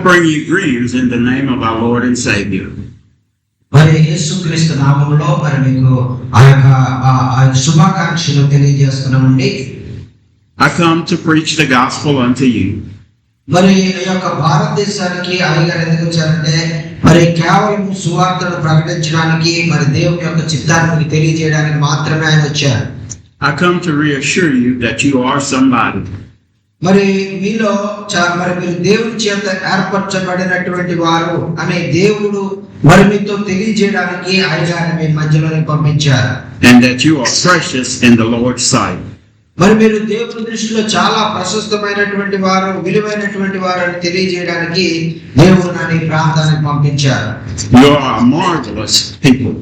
bring you greetings in the name of our Lord and Savior. మరి యేసుక్రీస్తు నామములో మరి మీకు ఆ యొక్క శుభాకాంక్షలు తెలియజేస్తున్నామండి. I come to preach the gospel unto you. మరి ఈ యొక్క భారతదేశానికి అయ్యగారు ఎందుకు వచ్చారంటే మరి కేవలం సువార్తను ప్రకటించడానికి మరి దేవుని యొక్క చిత్తాన్ని తెలియజేయడానికి మాత్రమే ఆయన వచ్చారు. I come to reassure you that you are somebody. మరి మీలో మరి మీరు దేవుని చేత ఏర్పరచబడినటువంటి వారు అనే దేవుడు మరి మీతో తెలియజేయడానికి అయ్యగారిని మీ మధ్యలోనే పంపించారు. And that you are precious in the Lord's sight. మరి మీరు దేవుని దృష్టిలో చాలా ప్రశస్తమైనటువంటి వారు, విలువైనటువంటి వారు అని తెలియజేయడానికి దేవుడు నన్ను ఈ ప్రాంతానికి పంపించారు. You are a marvelous people.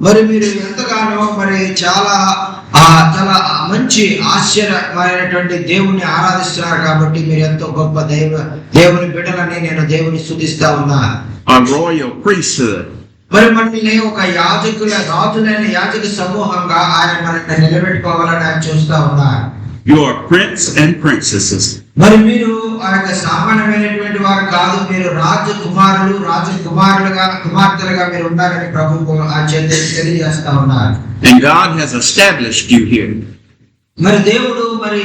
మరి మీరు ఎంతగానో మరి చాలా మంచి ఆశ్చర్యమైనటువంటి దేవుని ఆరాధిస్తున్నారు కాబట్టి మీరు ఎంతో గొప్ప దేవుని బిడ్డలని నేను దేవుని స్తుతిస్తా ఉన్నా. A royal priesthood. మరి మనల్ని ఒక రాజులైన యాజక సమూహంగా ఆయన మనల్ని నిలబెట్టుకోవాలని ఆయన చూస్తా ఉన్నారు. You are prince and princesses. మరి మీరు ఆ యొక్క సామాన్యమైనటువంటి వారు కాదు, మీరు కుమార్తెలుగా మీరు ఉన్నారని ప్రభువు ఆ చేత తెలియజేస్తా ఉన్నారు. And God has established you here. మరి దేవుడు మరి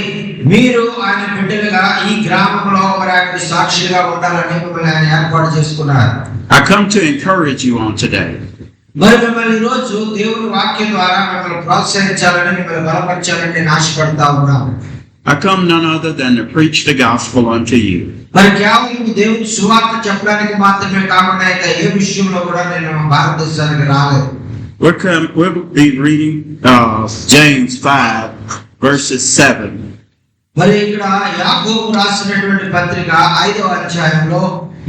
మీరు ఆయన బిడ్డలుగా ఈ గ్రామంలో మరి ఆయన సాక్షిగా ఉండాలని మిమ్మల్ని ఆయన ఏర్పాటు చేసుకున్నారు. I come to encourage you on today. మరి మిమ్మల్ని ఈ రోజు దేవుని వాక్యం ద్వారా మిమ్మల్ని ప్రోత్సహించాలని, మిమ్మల్ని బలపరచాలని నేను ఆశపడతా ఉన్నాను. I come none other than to preach the gospel unto you. మరి కేవలం దేవుని సువార్త చెప్పడానికి మాత్రమే కాకుండా ఇక ఏ విషయంలో కూడా నేను భారతదేశానికి రాలేదు. We'll be reading James 5 verses 7. మరి ఇక్కడ యాకోబు రాసినటువంటి పత్రిక 5వ అధ్యాయంలో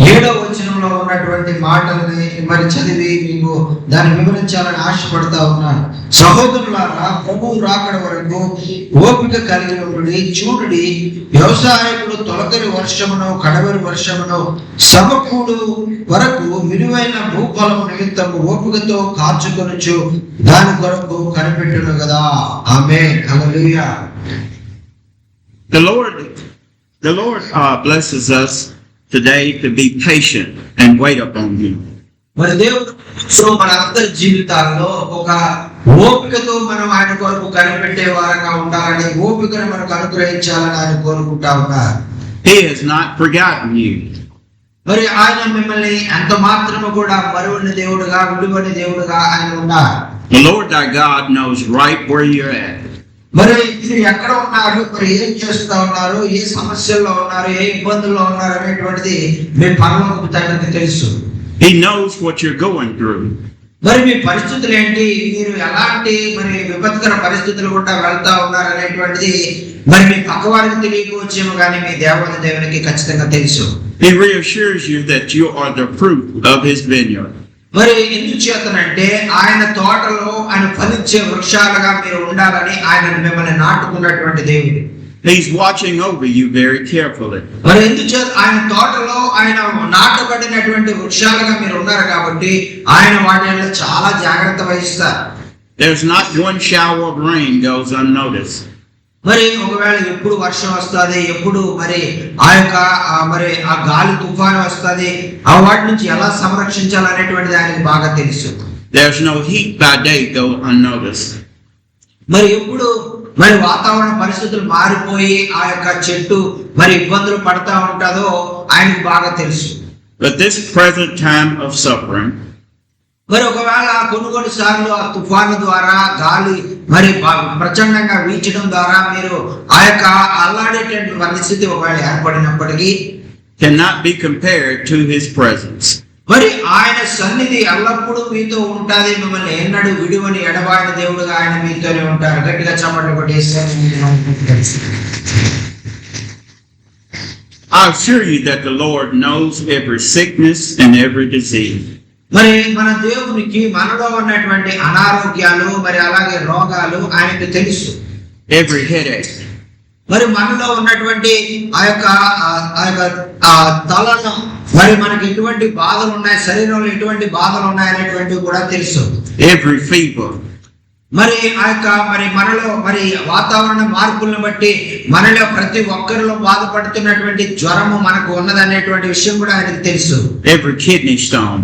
7వ వచనంలో ఉన్నటువంటి మాటల్ని మరి చదివి మీకు దాన్ని వివరించాలని ఆశపడతా ఉన్నాను. సహోదరులారా, ప్రభువు రాకడ వరకు ఓపిక కలిగి ఉండి చూడుడి, వ్యవసాయకుడు తొలకరి వర్షమును కడవరి వర్షమును సమకూడు వరకు విలువైన భూఫలము నిమిత్తము ఓపికతో కాచుకొనుచు దాని కొరకు కనిపెట్టును కదా. ఆమేన్. హల్లెలూయా. The Lord blesses us today to be patient and wait upon Him. మరి దేవుడు మన అందరి జీవితాల్లో ఒక ఓపికతో మనం ఆయన కొరకు కనిపెట్టే వారంగా ఉండాలని, ఓపికను మనకు అనుగ్రహించాలని ఆయన కోరుకుంటా ఉన్నారు. He has not forgotten you. మరి ఆయన మిమ్మల్ని ఎంత మాత్రము కూడా మరువని దేవుడుగా, విడువని దేవుడుగా ఆయన ఉన్నారు. The Lord thy God knows right where you're at. మరి మీరు ఎక్కడ ఉన్నారు, మరి ఏం చేస్తా ఉన్నారు, ఏ సమస్యల్లో ఉన్నారు, ఏ ఇబ్బందుల్లో ఉన్నారు అనేటువంటిది మీ పరలోకపు తండ్రికి తెలుసు. He knows what you're going through. మరి మీ పరిస్థితులు ఏంటి, మీరు ఎలాంటి మరి విపత్కర పరిస్థితులు గుండా వెళ్తా ఉన్నారు అనేటువంటిది మరి మీ పక్కవారికి తెలియకపోవచ్చేమో కానీ మీ దేవునికి ఖచ్చితంగా తెలుసు. He reassures you that you are the fruit of His vineyard. మరి ఎందుకు చేతనంటే ఆయన తోటలో ఆయన ఫలించే వృక్షాలుగా మీరు ఉండాలని ఆయన మిమ్మల్ని నాటుకున్నటువంటి దేవుడు. He's watching over you very carefully. మరి ఎందుకు చేత ఆయన తోటలో ఆయన నాటబడినటువంటి వృక్షాలుగా మీరు ఉన్నారు కాబట్టి ఆయన వాటిలో చాలా జాగ్రత్త వహిస్తారు. There's not one shower of rain goes unnoticed. మరి ఒకవేళ ఎప్పుడు వర్షం వస్తుంది, ఎప్పుడు మరి ఆ యొక్క మరి ఆ గాలి తుఫాను వస్తుంది, ఆ వాటి నుంచి ఎలా సంరక్షించాలనేటువంటిది ఆయనకి బాగా తెలుసు. There's no heat by day go unnoticed. మరి ఎప్పుడు మరి వాతావరణ పరిస్థితులు మారిపోయి ఆ యొక్క చెట్టు మరి ఇబ్బందులు పడతా ఉంటుందో ఆయనకు బాగా తెలుసు. But this present time of suffering, మరి ఒకవేళ కొన్ని సార్లు ఆ తుఫాను ద్వారా గాలి మరి ప్రచండంగా వీచడం ద్వారా మీరు ఆ యొక్క అల్లాడేటువంటి పరిస్థితి ఒకవేళ ఏర్పడినప్పటికీ cannot be compared to His presence. మరి ఆయన సన్నిధి ఎల్లప్పుడూ మీతో ఉంటుంది, మిమ్మల్ని ఎన్నడూ విడువని ఎడబాయిన దేవుడుగా ఆయన మీతోనే ఉంటారు. గట్టిగా చప్పట్లు కొట్టేస్తారు. I assure you that the Lord knows every sickness and every disease. మరి మన దేవునికి మనలో ఉన్నటువంటి అనారోగ్యాలు మరి అలాగే రోగాలు ఆయనకు తెలుసు. Every headache. మరి మనలో ఉన్నటువంటి ఆ యొక్క తలలో మరి మనకి ఎటువంటి బాధలు ఉన్నాయి, శరీరంలో ఎటువంటి బాధలు ఉన్నాయి అనేటువంటివి కూడా తెలుసు. Every fever. మరి మనలో మరి వాతావరణ మార్పులను బట్టి మనలో ప్రతి ఒక్కరిలో బాధపడుతున్నటువంటి జ్వరము మనకు ఉన్నదనేటువంటి విషయం కూడా ఆయనకు తెలుసు. every kidney stone,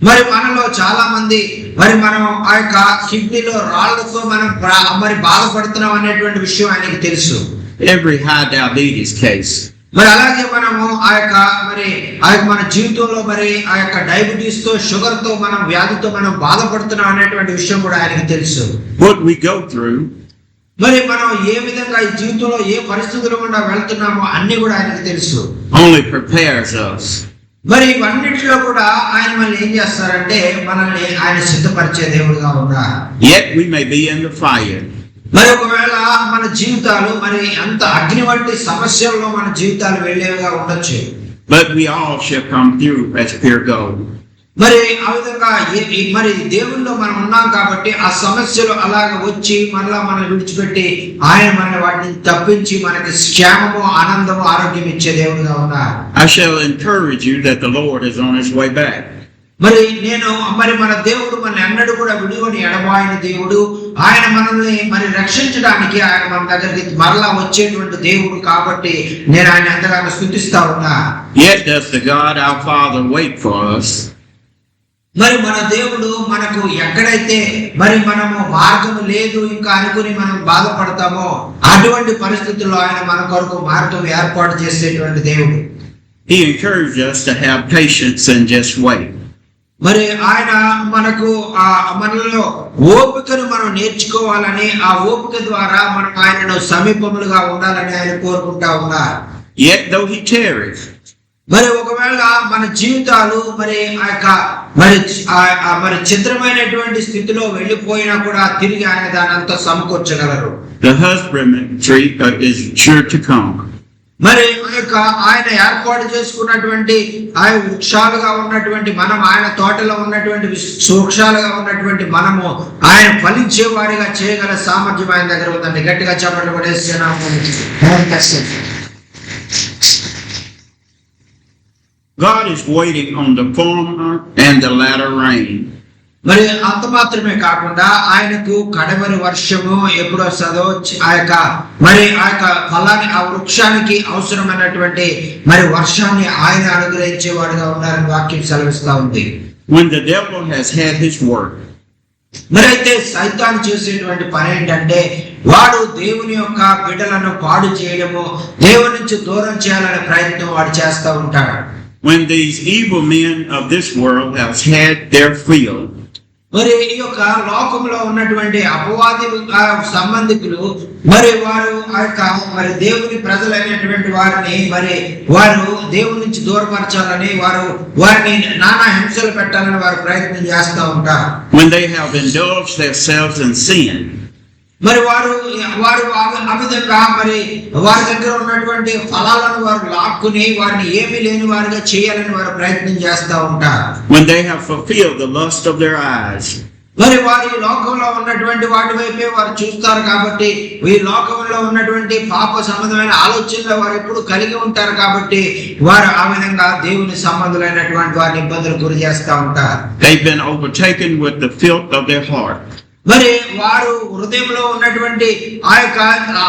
మరి మనలో చాలా మంది మరి మనం ఆ యొక్క కిడ్నీలో రాళ్లతో మనం మరి బాధపడుతున్నాం అనేటువంటి విషయం ఆయనకు తెలుసు. every high diabetes case, మరి అలాగే మనము మన జీవితంలో మరి ఆ యొక్క డయాబెటీస్ తో షుగర్ తో మనం వ్యాధితో మనం బాధపడుతున్నాం అనేటువంటి విషయం కూడా ఆయనకు తెలుసు. what we go through, మరి మనం ఏ విధంగా ఈ జీవితంలో ఏ పరిస్థితుల గుండా వెళ్తున్నామో అన్ని కూడా ఆయనకు తెలుసు. only prepares us. మరి ఇవన్నిటిలో కూడా ఆయన మనల్ని ఏం చేస్తారంటే మనల్ని ఆయన సిద్ధపరిచే దేవుడుగా ఉన్నారు. Yet we may be in the fire. మరి ఒకవేళ మన జీవితాలు మరి అంత అగ్ని వంటి సమస్యల్లో మన జీవితాలు వెళ్ళేవిగా ఉండొచ్చు. But we all shall come through as pure gold. మరి ఆ విధంగా మరి దేవుల్లో మనం ఉన్నాం కాబట్టి ఆ సమస్యలు అలాగ వచ్చి మనల్ని విడిచిపెట్టి ఆయన మన వాటిని తప్పించి మనకి క్షేమము ఆనందము ఆరోగ్యం ఇచ్చే దేవుడుగా ఉన్నారు. I shall encourage you that the Lord is on his way back. మరి మన దేవుడు మన ఎన్నడూ కూడా విడివని ఎడబాయిన దేవుడు. ఆయన మనల్ని మరి రక్షించడానికి ఆయన మన దగ్గరికి మరలా వచ్చేటువంటి దేవుడు కాబట్టి నేను ఆయన ఎంతగానో స్తుతిస్తా ఉన్నా. Yet does the God our Father wait for us. మరి మన దేవుడు మనకు ఎక్కడైతే మరి మనము మార్గం లేదు ఇంకా అనుకుని మనం బాధపడతామో అటువంటి పరిస్థితుల్లో ఆయన మన కొరకు మార్గం ఏర్పాటు చేసేటువంటి దేవుడు. He encourages us to have patience and just wait. మరి ఆయన మనలో ఓపికను మనం నేర్చుకోవాలని ఆ ఓపిక ద్వారా మనం ఆయనను సమీపములుగా ఉండాలని ఆయన కోరుకుంటా ఉన్నారు. Yet though he tarries, మరి ఒకవేళ మన జీవితాలు మరి ఆ యొక్క మరి చిత్రమైనటువంటి స్థితిలో వెళ్ళిపోయినా కూడా తిరిగి ఆయన దాని అంతా సమకూర్చగలరు. the husbandman tree is sure to come. మరి ఆయన ఏర్పాటు చేసుకున్నటువంటి ఆయన వృక్షాలుగా ఉన్నటువంటి మనం ఆయన తోటలో ఉన్నటువంటి వృక్షాలుగా ఉన్నటువంటి మనము ఆయన ఫలించే వారిగా చేయగల సామర్థ్యం ఆయన దగ్గర ఉందండి. గట్టిగా చెప్పండి పడేస్తున్నాము. God is waiting on the former and the latter rain. మరి అంత మాత్రమే కాకుండా ఆయనకు కడవరి వర్షము ఎప్పుడు వస్తుందో ఆ యొక్క ఫలాన్ని ఆ వృక్షానికి అవసరమైనటువంటి మరి వర్షాన్ని ఆయన అనుగ్రహించేవాడుగా ఉన్నారని వాక్యం సెలవిస్తా ఉంది. When the devil has had his work, మరి అయితే సైతాను చేసేటువంటి పని ఏంటంటే వాడు దేవుని యొక్క బిడ్డలను పాడు చేయడము దేవుని నుంచి దూరం చేయాలనే ప్రయత్నం వాడు చేస్తూ ఉంటాడు. when these evil men of this world have had their fill, మరి ఈ యొక్క లోకంలో ఉన్నటువంటి అపవాది సంబంధికులు మరి వారు మరి దేవుని ప్రజలైనటువంటి వారిని వారు దేవుని నుంచి దూరపరచాలని వారిని నానా హింసలు పెట్టాలని వారు ప్రయత్నం చేస్తూ ఉంటారు. when they have indulged themselves in sin, మరి వారు ఆ విధంగా మరి వారి దగ్గర ఉన్నటువంటి ఫలాలను వారు లాక్కుని వారిని ఏమీ లేని వారిగా చేయాలని వారు ప్రయత్నం చేస్తూ ఉంటారు. when they have fulfilled the lust of their eyes, మరి వారి లోకంలో ఉన్నటువంటి వాటి వైపే వారు చూస్తారు కాబట్టి ఈ లోకంలో ఉన్నటువంటి పాప సంబంధమైన ఆలోచనలు వారు ఎప్పుడు కలిగి ఉంటారు కాబట్టి వారు ఆ విధంగా దేవుని సంబంధులైనటువంటి వారిని ఇబ్బందులు గురి చేస్తూ ఉంటారు. they've been overtaken with the filth of their heart. మరి వారు హృదయంలో ఉన్నటువంటి ఆ యొక్క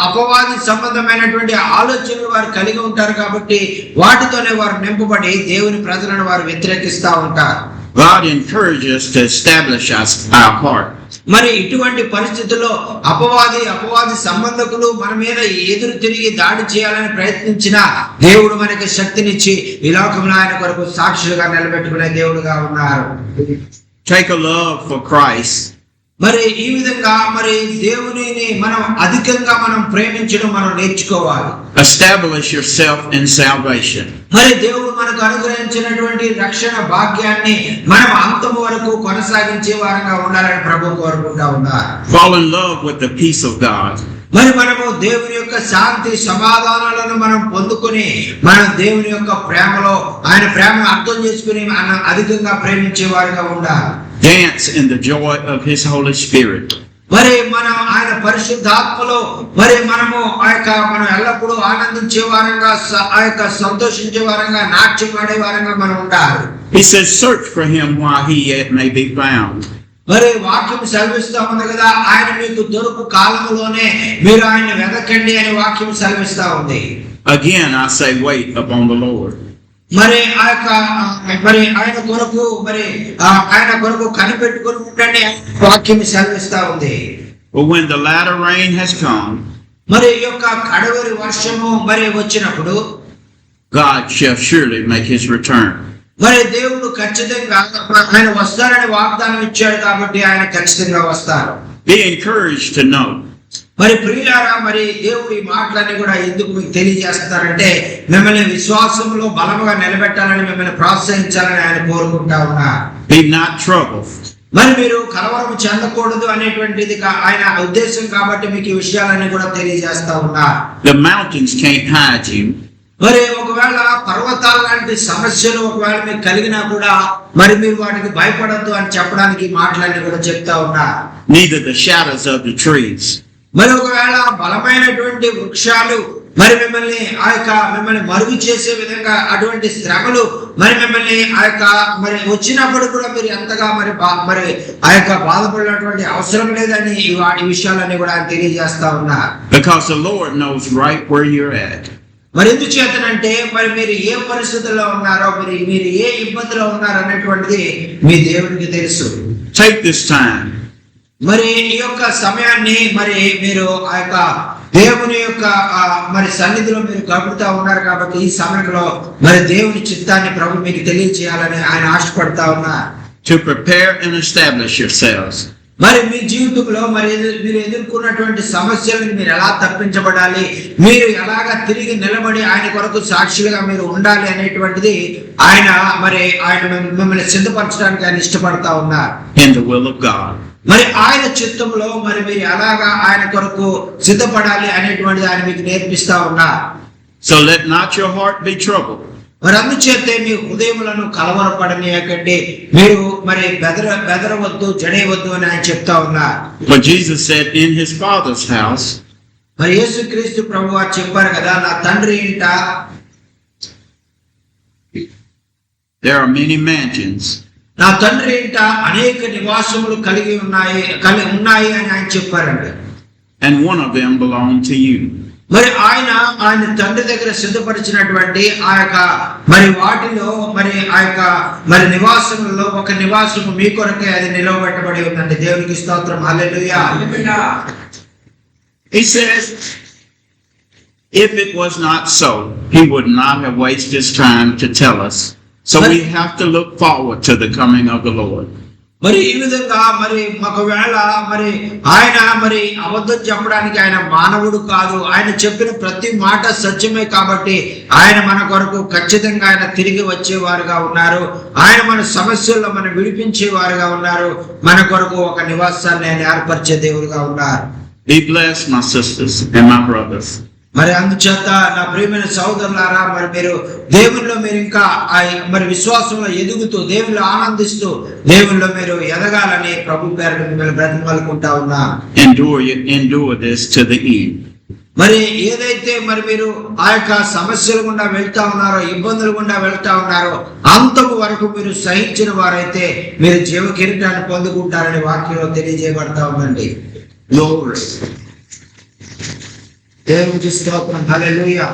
అపవాది సంబంధమైనటువంటి ఆలోచనలు వారు కలిగి ఉంటారు కాబట్టి వాటితోనే వారు నింపబడి దేవుని ప్రజలను వారు వ్యతిరేకిస్తూ ఉంటారు. God encourages to establish our heart. మరి ఇటువంటి పరిస్థితుల్లో అపవాది సంబంధకులు మన మీద ఎదురు తిరిగి దాడి చేయాలని ప్రయత్నించిన దేవుడు మనకి శక్తినిచ్చి ఈ లోకంలో ఆయన కొరకు సాక్షులుగా నిలబెట్టుకునే దేవుడుగా ఉన్నారు. Take a love for Christ. మరి ఈ విధంగా మరి దేవునిని మనం అధికంగా మనం ప్రేమించడం మనం నేర్చుకోవాలి. Establish yourself in salvation. మరి దేవుడు మనకు అనుగ్రహించినటువంటి రక్షణ భాగ్యాన్ని మనం అంతము వరకు కొనసాగించే వారంగా ఉండాలని ప్రభువు కోరుకుంటా ఉన్నారు. Fall in love with the peace of God. మరి మనము దేవుని యొక్క శాంతి సమాధానాలను మనం పొందుకొని మనం దేవుని యొక్క ప్రేమలో ఆయన ప్రేమను అర్థం చేసుకుని మనం అధికంగా ప్రేమించే వారిగా ఉండాలి. Dance in the joy of His Holy Spirit. మరి మనం ఆయన పరిశుద్ధాత్మలో మరి మనము మనం ఎల్లప్పుడూ ఆనందించే వారంగా సంతోషించే వారంగా నాట్యం ఆడే వారంగా మనం ఉండాలి. He says, search for Him while He yet may be found. మరి వాక్యం సెలవిస్తా ఉంది కదా, ఆయన మీకు దొరుకు కాలంలోనే మీరు ఆయన వెదకండి అని వాక్యం సెలవిస్తా ఉంది. Again, I say, wait upon the Lord. మరి ఆ యొక్క మరి ఆయన కొరకు కనిపెట్టుకుని ఉండండి వాక్యం సెలవిస్తా ఉంది. But when the latter rain has come, మరి ఈ యొక్క కడవరి వర్షము మరి వచ్చినప్పుడు God shall surely make his return. మరి దేవుడు ఖచ్చితంగా ఆయన వస్తారని వాగ్దానం ఇచ్చాడు కాబట్టి ఆయన ఖచ్చితంగా వస్తారు. Be encouraged to know మరి ప్రియులారా, మరి దేవుడు ఈ మాటలన్నీ కూడా ఎందుకు మీకు తెలియజేస్తారంటే మిమ్మల్ని విశ్వాసంలో బలముగా నిలబెట్టాలని, మిమ్మల్ని ప్రోత్సహించాలని ఆయన కోరుకుంటా ఉన్నారు. be not troubled. మరి మీరు కలవరం చెందకూడదు అనేటువంటిది ఆయన ఉద్దేశం కాబట్టి మీకు ఈ విషయాలన్నీ కూడా తెలియజేస్తా ఉన్నారు. The mountains can't hide you. మరి ఒకవేళ పర్వతాల లాంటి సమస్యలు ఒకవేళ మీకు కలిగినా కూడా మరి మీరు వాటికి భయపడద్దు అని చెప్పడానికి మాటలన్నీ కూడా చెప్తా ఉన్నారు. Neither the shadows of the trees. మరి ఒకవేళ బలమైనటువంటి వృక్షాలు మరి మిమ్మల్ని మరుగు చేసే విధంగా అటువంటి శ్రమలు మరి మిమ్మల్ని మరి వచ్చినప్పుడు కూడా మీరు ఎంతగా మరి ఆ యొక్క బాధపడినటువంటి అవసరం లేదని వాటి విషయాలన్నీ కూడా ఆయన తెలియజేస్తా ఉన్నారు. Because the Lord knows right where you're at. మరి ఎందుచేతనంటే మరి మీరు ఏ పరిస్థితుల్లో ఉన్నారో, మీరు ఏ ఇబ్బందిలో ఉన్నారో అనేటువంటిది మీ దేవుడికి తెలుసు. Take this time. మరి ఈ యొక్క సమయాన్ని మరి మీరు ఆ యొక్క దేవుని యొక్క మరి సన్నిధిలో మీరు గడుపుతా ఉన్నారు కాబట్టి ఈ సమయంలో మరి దేవుని చిత్తాన్ని ప్రభు మీకు తెలియజేయాలని ఆయన ఆశపడతా ఉన్నారు. To prepare and establish yourselves. మరి మీ జీవితంలో మీరు ఎదుర్కొన్నటువంటి సమస్యలను మీరు ఎలా తప్పించబడాలి, మీరు ఎలాగా తిరిగి నిలబడి ఆయన కొరకు సాక్షులుగా మీరు ఉండాలి అనేటువంటిది ఆయన మిమ్మల్ని సిద్ధపరచడానికి ఆయన ఇష్టపడతా ఉన్నారు. In the will of God. మరి ఆయన చిత్తంలో మరి మీరు ఎలాగా ఆయన కొరకు సిద్ధపడాలి అనేటువంటిది ఆయన మీకు నేర్పిస్తా ఉన్నారు. So let not your heart be troubled. మరి అందుచేతే మీ హృదయములను కలవరపడనీయకండి, మీరు మరి బెదరవద్దు, జడేయవద్దు అని ఆయన చెప్తా ఉన్నారు. For Jesus said, in his Father's house మరి యేసుక్రీస్తు ప్రభువు చెప్పారు కదా, నా తండ్రి ఇంట there are many mansions. నా తండ్రి ఇంట అనేక నివాసములు కలిగి ఉన్నాయి అని ఆయన చెప్పారండి. And one of them belonged to you. మరి ఆయన తండ్రి దగ్గర సిద్ధపరిచినటువంటి ఆ యొక్క మరి వాటిలో మరి నివాసములలో ఒక నివాసము మీ కొరకే అది నిలవబెట్టబడి ఉందండి. దేవునికి స్తోత్రం, హల్లెలూయా. He says, if it was not so, he would not have wasted his time to tell us. So we have to look forward to the coming of the Lord. మరి ఈ విధంగా మరి ఒకవేళ మరి ఆయన మరి అబద్ధం చెప్పడానికి ఆయన మానవుడు కాదు. ఆయన చెప్పిన ప్రతి మాట సత్యమే కాబట్టి ఆయన మన కొరకు ఖచ్చితంగా ఆయన తిరిగి వచ్చేవారుగా ఉన్నారు. ఆయన మన సమస్యల్లో మనం విడిపించేవారుగా ఉన్నారు. మన కొరకు ఒక నివాసాన్ని ఆయన ఏర్పరిచే దేవుడుగా ఉన్నారు. Be blessed, my sisters and my brothers. మరి అందుచేత నా ప్రియమైన సహోదరులారా, మరి మీరు దేవుల్లో మీరు ఇంకా మరి విశ్వాసంలో ఎదుగుతూ, దేవుళ్ళు ఆనందిస్తూ, దేవుల్లో మీరు ఎదగాలని ప్రభు పేరు మిమ్మల్ని బ్రతిమాలుకుంటా ఉన్నా. Endure this to the end. మరి ఏదైతే మరి మీరు ఆ యొక్క సమస్యల గుండా వెళ్తా ఉన్నారో, ఇబ్బందుల గుండా వెళ్తా ఉన్నారో, అంతకు వరకు మీరు సహించిన వారైతే మీరు జీవ కిరీటాన్ని పొందుకుంటారని వాక్యంలో తెలియజేయబడతా ఉందండి. దేవునికి స్తోత్రం, హల్లెలూయా.